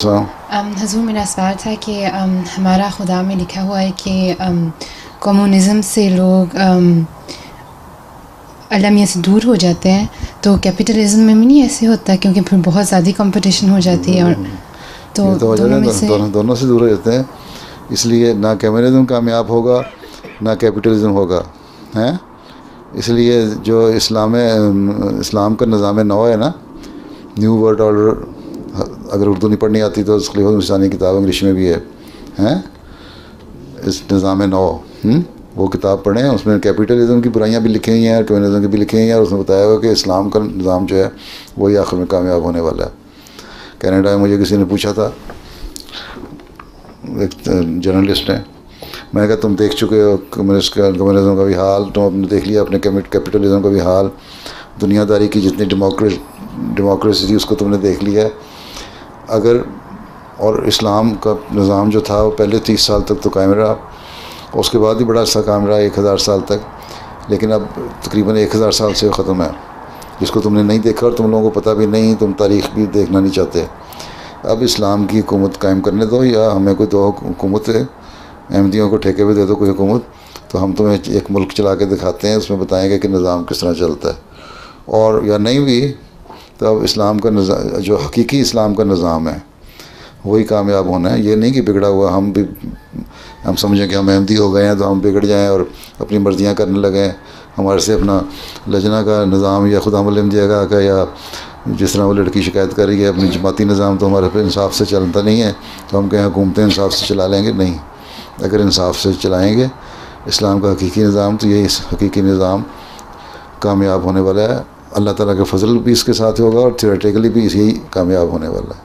हजूर मेरा सवाल था कि हमारा खुदा में लिखा हुआ है कि कम्युनिज़म से लोग अल्लाह मियाँ से दूर हो जाते हैं, तो कैपिटलिज्म में भी नहीं ऐसे होता क्योंकि फिर बहुत ज़्यादा कंपटीशन हो जाती है और तो दोनों में से दोनों से दूर हो जाते हैं। इसलिए ना कम्युनिज़म कामयाब होगा ना कैपिटलिज्म होगा, हैं। इसलिए जो इस्लाम का निज़ाम नौ है ना, न्यू वर्ल्ड ऑर्डर, अगर उर्दू नहीं पढ़नी आती तो खलीफा मुस्तानी किताब इंग्लिश में भी है, हैं। इस निज़ाम नौ, वो किताब पढ़ें, उसमें कैपिटलिज्म की बुराइयां भी लिखी हुई हैं और कम्युनिज़म की भी लिखी हुई हैं, और उसमें बताया हुआ कि इस्लाम का निज़ाम जो है वही आखिर में कामयाब होने वाला है। कनाडा में मुझे किसी ने पूछा था, एक जर्नलिस्ट ने, मैंने कहा तुम देख चुके हो कम्युनिज़म का भी हाल, तुम अपने देख लिया अपने कैपिटलिज्म का भी हाल, दुनियादारी की जितनी डेमोक्रेसी थी उसको तुमने देख लिया है। अगर और इस्लाम का निज़ाम जो था वो पहले 30 साल तक तो कायम रहा, उसके बाद भी बड़ा अच्छा कायम रहा 1000 साल तक, लेकिन अब तकरीबन 1000 साल से ख़त्म है, जिसको तुमने नहीं देखा और तुम लोगों को पता भी नहीं, तुम तारीख़ भी देखना नहीं चाहते। अब इस्लाम की हुकूमत कायम करने दो, या हमें कोई दो हुकूमत अहमदियों को ठेके पे दे दो कोई हुकूमत, तो हम तुम्हें एक मुल्क चला के दिखाते हैं, उसमें बताएंगे कि निज़ाम किस तरह चलता है। और या नहीं भी तो अब इस्लाम का जो हकीकी इस्लाम का निज़ाम है वही कामयाब होना है। ये नहीं कि बिगड़ा हुआ हम समझें कि हम अहमदी हो गए हैं तो हम बिगड़ जाएं और अपनी मर्जियां करने लगें, हमारे से अपना लजना का निज़ाम या खुदा मलिम जगह का, या जिस तरह वो लड़की शिकायत कर रही है अपनी जमाती निज़ाम तो हमारे पे इंसाफ से चलता नहीं है, तो हम कहें हुकूमतें इंसाफ से चला लेंगे। नहीं, अगर इंसाफ से चलाएँगे इस्लाम का हकीकी निज़ाम, तो यही हकीकी निज़ाम कामयाब होने वाला है। अल्लाह ताला का फजल भी इसके साथ होगा और थियोरेटिकली भी यही कामयाब होने वाला है।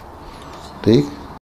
ठीक।